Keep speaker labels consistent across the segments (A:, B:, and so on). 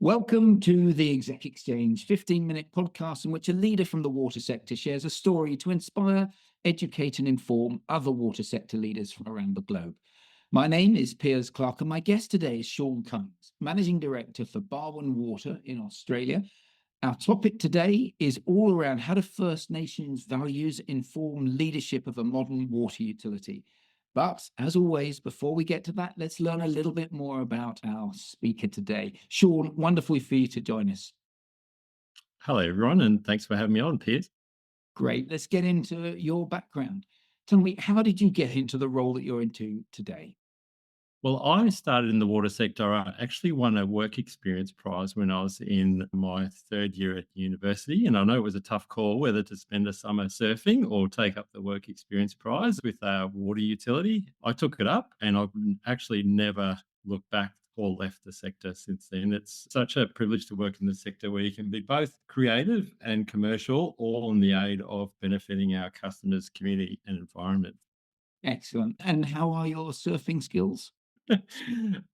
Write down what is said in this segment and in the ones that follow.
A: Welcome to the Exec Exchange 15-minute podcast in which a leader from the water sector shares a story to inspire, educate, and inform other water sector leaders from around the globe. My name is Piers Clark, and my guest today is Shaun Cumming, Managing Director for Barwon Water in Australia. Our topic today is all around how do First Nations values inform leadership of a modern water utility. But as always, before we get to that, let's learn a little bit more about our speaker today. Shaun, wonderful for you to join us.
B: Hello, everyone, and thanks for having me on, Piers.
A: Great. Let's get into your background. Tell me, how did you get into the role that you're into today?
B: Well, I started in the water sector. I actually won a work experience prize when I was in my third year at university. And I know it was a tough call whether to spend a summer surfing or take up the work experience prize with our water utility. I took it up and I've actually never looked back or left the sector since then. It's such a privilege to work in the sector where you can be both creative and commercial, all in the aid of benefiting our customers, community, and environment.
A: Excellent. And how are your surfing skills?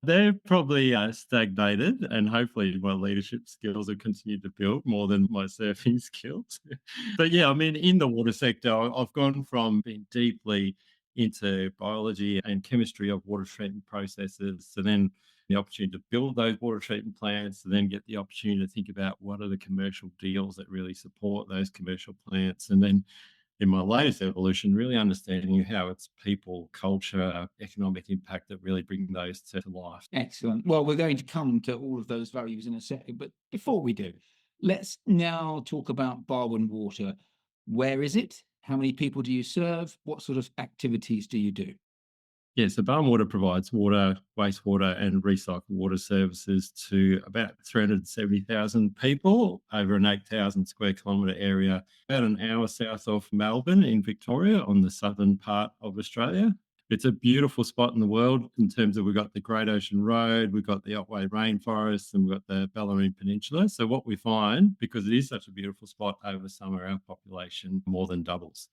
B: They're probably stagnated, and hopefully my leadership skills have continued to build more than my surfing skills. But yeah, I mean, in the water sector, I've gone from being deeply into biology and chemistry of water treatment processes to then the opportunity to build those water treatment plants, to then get the opportunity to think about what are the commercial deals that really support those commercial plants, and then in my latest evolution, really understanding how it's people, culture, economic impact that really bring those to life.
A: Excellent. Well, we're going to come to all of those values in a second, but before we do, let's now talk about Barwon Water. Where is it? How many people do you serve? What sort of activities do you do?
B: Yeah, so Barwon Water provides water, wastewater, and recycled water services to about 370,000 people over an 8,000 square kilometre area, about an hour south of Melbourne in Victoria on the southern part of Australia. It's a beautiful spot in the world in terms of we've got the Great Ocean Road, we've got the Otway Rainforest, and we've got the Bellarine Peninsula. So what we find, because it is such a beautiful spot over summer, our population more than doubles.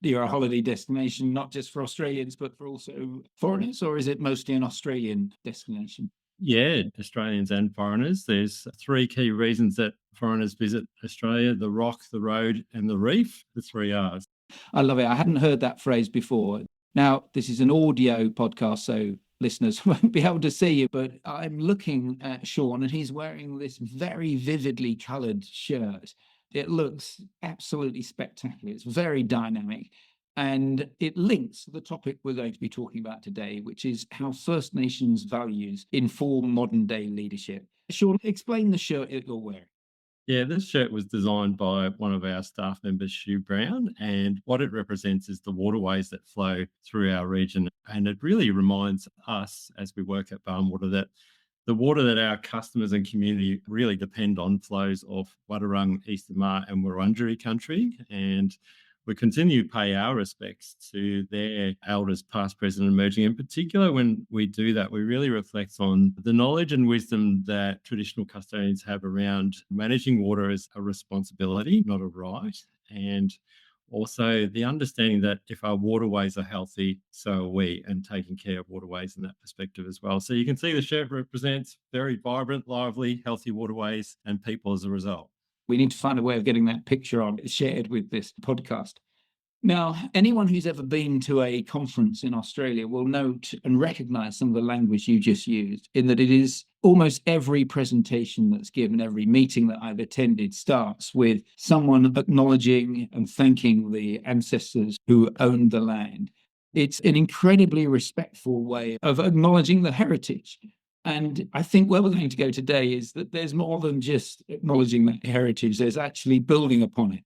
A: You're a holiday destination, not just for Australians, but for also foreigners, or is it mostly an Australian destination?
B: Yeah, Australians and foreigners. There's three key reasons that foreigners visit Australia: the rock, the road, and the reef, the three R's.
A: I love it. I hadn't heard that phrase before. Now, this is an audio podcast, so listeners won't be able to see you, but I'm looking at Shaun and he's wearing this very vividly coloured shirt. It looks absolutely spectacular. It's very dynamic. And it links to the topic we're going to be talking about today, which is how First Nations values inform modern day leadership. Shaun, explain the shirt that you're wearing.
B: Yeah, this shirt was designed by one of our staff members, Hugh Brown, and what it represents is the waterways that flow through our region. And it really reminds us as we work at Barwon Water that the water that our customers and community really depend on flows off Wadawurrung, Eastern Mar and Wurundjeri country. And we continue to pay our respects to their elders, past, present, and emerging. In particular, when we do that, we really reflect on the knowledge and wisdom that traditional custodians have around managing water as a responsibility, not a right. And also the understanding that if our waterways are healthy, so are we, and taking care of waterways in that perspective as well. So you can see the shirt represents very vibrant, lively, healthy waterways and people as a result.
A: We need to find a way of getting that picture on shared with this podcast. Now, anyone who's ever been to a conference in Australia will note and recognize some of the language you just used, in that it is almost every presentation that's given, every meeting that I've attended starts with someone acknowledging and thanking the ancestors who owned the land. It's an incredibly respectful way of acknowledging the heritage. And I think where we're going to go today is that there's more than just acknowledging that heritage, there's actually building upon it.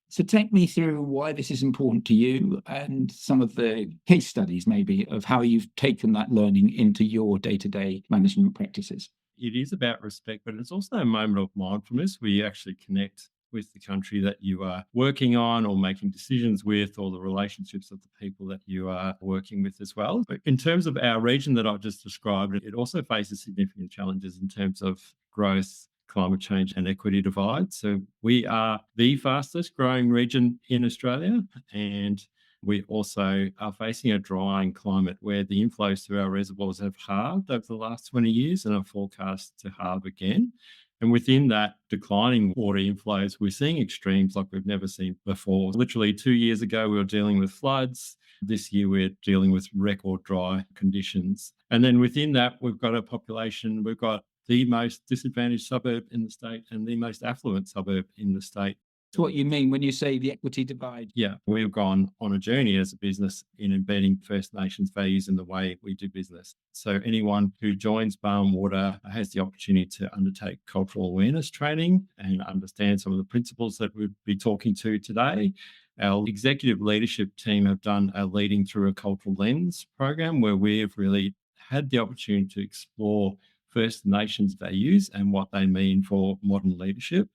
A: So take me through why this is important to you and some of the case studies, maybe, of how you've taken that learning into your day-to-day management practices.
B: It is about respect, but it's also a moment of mindfulness where you actually connect with the country that you are working on or making decisions with, or the relationships of the people that you are working with as well. But in terms of our region that I've just described, it also faces significant challenges in terms of growth, climate change, and equity divide. So we are the fastest growing region in Australia, and we also are facing a drying climate where the inflows through our reservoirs have halved over the last 20 years and are forecast to halve again. And within that declining water inflows, we're seeing extremes like we've never seen before. Literally 2 years ago, we were dealing with floods. This year, we're dealing with record dry conditions. And then within that, we've got a population, we've got the most disadvantaged suburb in the state and the most affluent suburb in the state.
A: That's what you mean when you say the equity divide.
B: Yeah, we've gone on a journey as a business in embedding First Nations values in the way we do business. So anyone who joins Barwon Water has the opportunity to undertake cultural awareness training and understand some of the principles that we'll be talking to today. Our executive leadership team have done a Leading Through a Cultural Lens program where we've really had the opportunity to explore First Nations values and what they mean for modern leadership.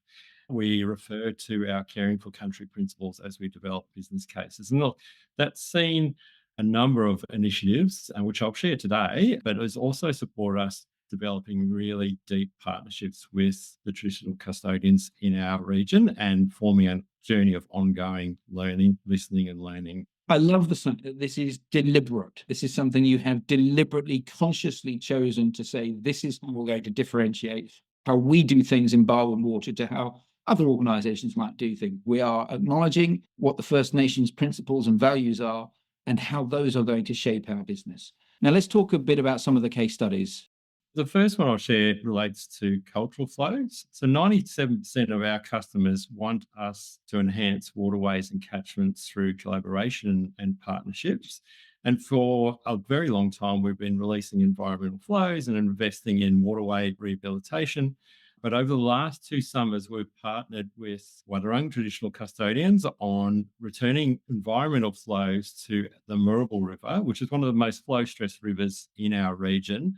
B: We refer to our caring for country principles as we develop business cases. And look, that's seen a number of initiatives, which I'll share today, but it's also supported us developing really deep partnerships with the traditional custodians in our region and forming a journey of ongoing learning, listening and learning.
A: I love the fact that this is deliberate. This is something you have deliberately, consciously chosen to say, this is how we're going to differentiate how we do things in Barwon Water to how other organisations might do things. We are acknowledging what the First Nations principles and values are and how those are going to shape our business. Now, let's talk a bit about some of the case studies.
B: The first one I'll share relates to cultural flows. So 97% of our customers want us to enhance waterways and catchments through collaboration and partnerships. And for a very long time, we've been releasing environmental flows and investing in waterway rehabilitation. But over the last 2 summers, we've partnered with Wadawurrung Traditional Custodians on returning environmental flows to the Murrible River, which is one of the most flow-stressed rivers in our region,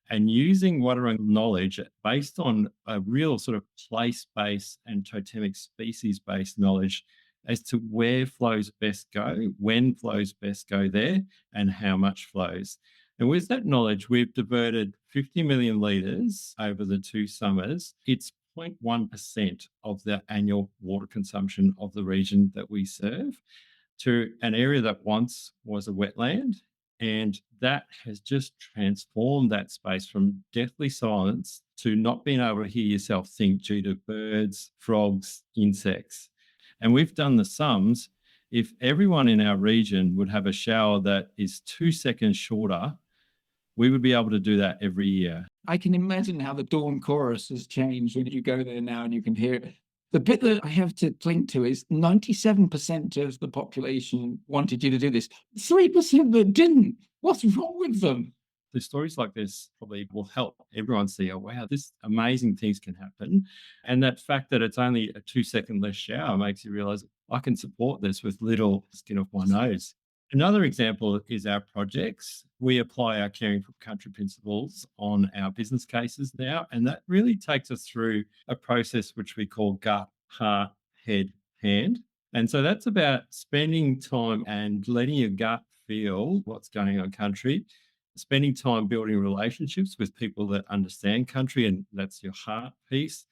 B: and using Wadawurrung knowledge based on a real sort of place-based and totemic species-based knowledge as to where flows best go, when flows best go there, and how much flows. And with that knowledge, we've diverted 50 million litres over the 2 summers. It's 0.1% of the annual water consumption of the region that we serve to an area that once was a wetland. And that has just transformed that space from deathly silence to not being able to hear yourself think due to birds, frogs, insects. And we've done the sums. If everyone in our region would have a shower that is 2 seconds shorter, we would be able to do that every year.
A: I can imagine how the dawn chorus has changed when you go there now and you can hear it. The bit that I have to cling to is 97% of the population wanted you to do this. 3% that didn't. What's wrong with them?
B: The stories like this probably will help everyone see, oh, wow, this amazing things can happen. And that fact that it's only a 2-second less shower makes you realize I can support this with little skin off my nose. Another example is our projects. We apply our caring for country principles on our business cases now, and that really takes us through a process which we call gut, heart, head, hand. And so that's about spending time and letting your gut feel what's going on country, spending time building relationships with people that understand country, and that's your heart piece,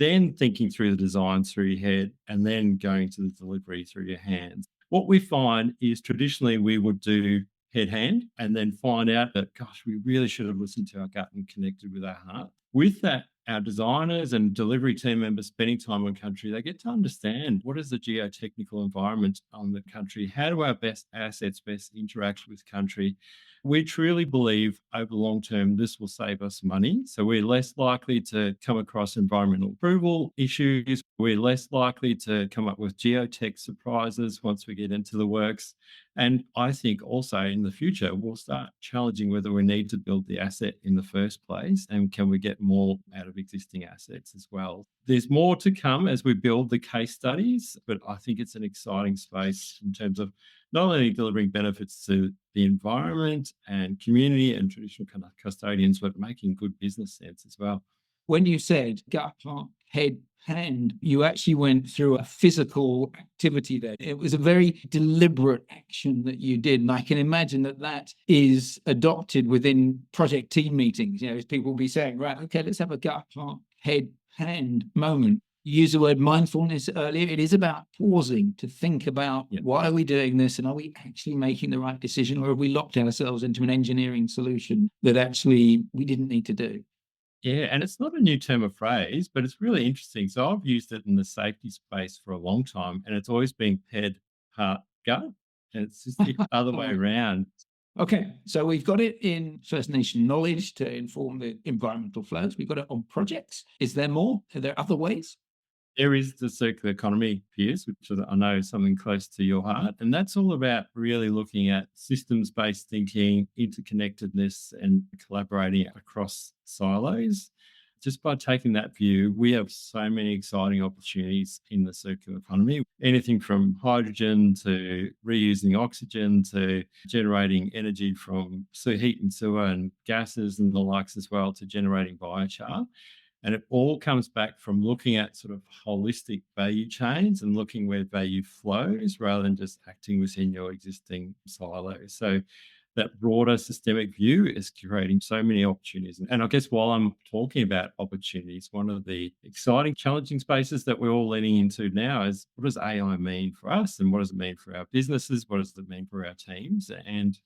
B: then thinking through the design through your head, and then going to the delivery through your hands. What we find is traditionally we would do head-hand and then find out that, gosh, we really should have listened to our gut and connected with our heart. With that, our designers and delivery team members spending time on country, they get to understand what is the geotechnical environment on the country, how do our best assets best interact with country. We truly believe over the long term, this will save us money. So we're less likely to come across environmental approval issues. We're less likely to come up with geotech surprises once we get into the works. And I think also in the future, we'll start challenging whether we need to build the asset in the first place and can we get more out of existing assets as well. There's more to come as we build the case studies, but I think it's an exciting space in terms of not only delivering benefits to the environment and community and traditional custodians, but making good business sense as well.
A: When you said gut, heart, head, hand, you actually went through a physical activity there. It was a very deliberate action that you did. And I can imagine that that is adopted within project team meetings. You know, people will be saying, right, okay, let's have a gut, heart, head, hand moment. You used the word mindfulness earlier. It is about pausing to think about why are we doing this and are we actually making the right decision, or have we locked ourselves into an engineering solution that actually we didn't need to do?
B: Yeah, and it's not a new term of phrase, but it's really interesting. So I've used it in the safety space for a long time, and it's always been head, heart, gut. And it's just the other way around.
A: Okay, so we've got it in First Nation knowledge to inform the environmental flows. We've got it on projects. Is there more? Are there other ways?
B: There is the circular economy, Piers, which I know is something close to your heart. And that's all about really looking at systems based thinking, interconnectedness, and collaborating across silos. Just by taking that view, we have so many exciting opportunities in the circular economy. Anything from hydrogen to reusing oxygen to generating energy from heat and sewer and gases and the likes as well to generating biochar. And it all comes back from looking at sort of holistic value chains and looking where value flows rather than just acting within your existing silos. So that broader systemic view is creating so many opportunities. And I guess while I'm talking about opportunities, one of the exciting, challenging spaces that we're all leaning into now is what does AI mean for us and what does it mean for our businesses? What does it mean for our teams? And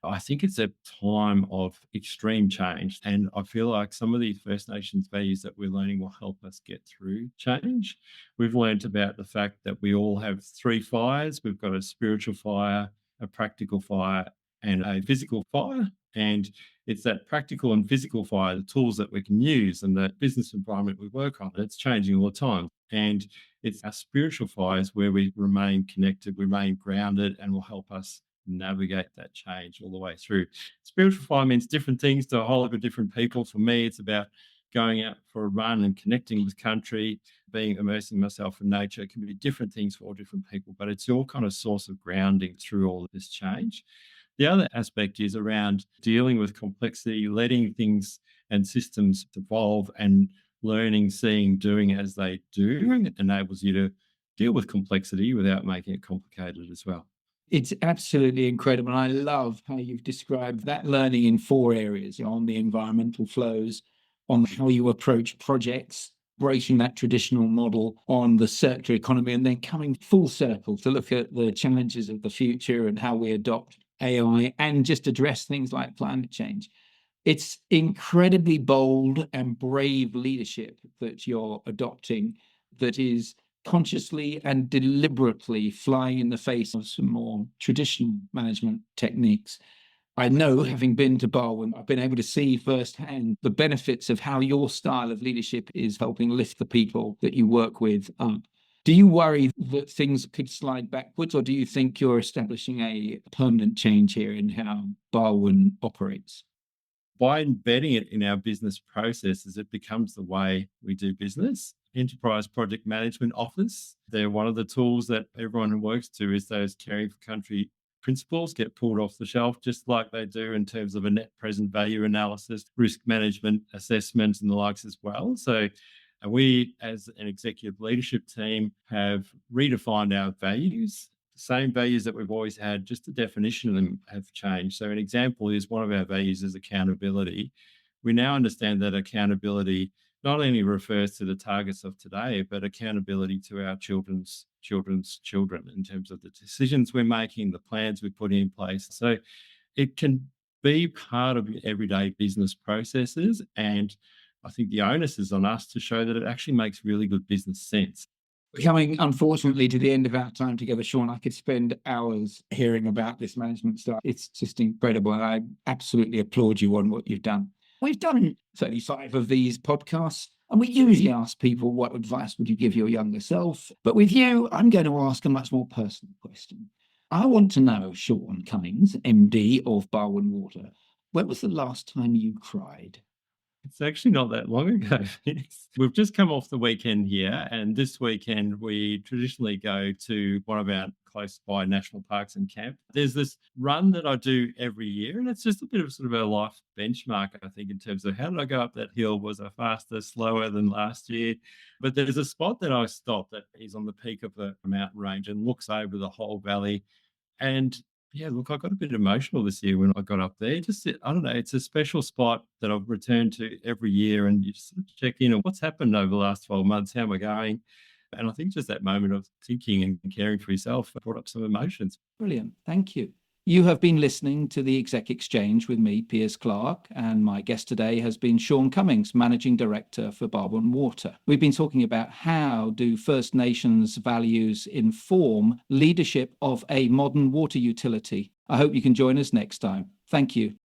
B: I think it's a time of extreme change. And I feel like some of these First Nations values that we're learning will help us get through change. We've learned about the fact that we all have three fires. We've got a spiritual fire, a practical fire, and a physical fire. And it's that practical and physical fire, the tools that we can use and the business environment we work on, it's changing all the time. And it's our spiritual fires where we remain connected, we remain grounded, and will help us navigate that change all the way through. Spiritual fire means different things to a whole lot of different people. For me, it's about going out for a run and connecting with country, being immersing myself in nature. It can be different things for all different people, but it's your kind of source of grounding through all of this change. The other aspect is around dealing with complexity, letting things and systems evolve and learning, seeing, doing as they do enables you to deal with complexity without making it complicated as well.
A: It's absolutely incredible. And I love how you've described that learning in four areas, on the environmental flows, on how you approach projects, breaking that traditional model on the circular economy, and then coming full circle to look at the challenges of the future and how we adopt AI and just address things like climate change. It's incredibly bold and brave leadership that you're adopting that is consciously and deliberately flying in the face of some more traditional management techniques. I know, having been to Barwon, I've been able to see firsthand the benefits of how your style of leadership is helping lift the people that you work with up. Do you worry that things could slide backwards, or do you think you're establishing a permanent change here in how Barwon operates?
B: By embedding it in our business processes, it becomes the way we do business. Enterprise Project Management Office, they're one of the tools that everyone who works to is those caring for country principles get pulled off the shelf, just like they do in terms of a net present value analysis, risk management assessment, and the likes as well. So we, as an executive leadership team, have redefined our values. The same values that we've always had, just the definition of them have changed. So, an example is one of our values is accountability. We now understand that accountability not only refers to the targets of today, but accountability to our children's children in terms of the decisions we're making, the plans we put in place. So, it can be part of your everyday business processes. And I think the onus is on us to show that it actually makes really good business sense.
A: We're coming, unfortunately, to the end of our time together, Shaun. I could spend hours hearing about this management stuff. It's just incredible. And I absolutely applaud you on what you've done. We've done 35 of these podcasts, and we usually ask people, what advice would you give your younger self? But with you, I'm going to ask a much more personal question. I want to know, Shaun Cummings, MD of Barwon Water, when was the last time you cried?
B: It's actually not that long ago. We've just come off the weekend here, and this weekend we traditionally go to one of our close by national parks and camp. There's this run that I do every year, and it's just a bit of sort of a life benchmark, I think, in terms of how did I go up that hill? Was I faster, slower than last year? But there's a spot that I stop that is on the peak of the mountain range and looks over the whole valley. And yeah, look, I got a bit emotional this year when I got up there. Just, I don't know, it's a special spot that I've returned to every year, and you just sort of check in on what's happened over the last 12 months, how am I going? And I think just that moment of thinking and caring for yourself brought up some emotions.
A: Brilliant. Thank you. You have been listening to the Exec Exchange with me, Piers Clark, and my guest today has been Shaun Cumming, Managing Director for Barwon Water. We've been talking about how do First Nations values inform leadership of a modern water utility. I hope you can join us next time. Thank you.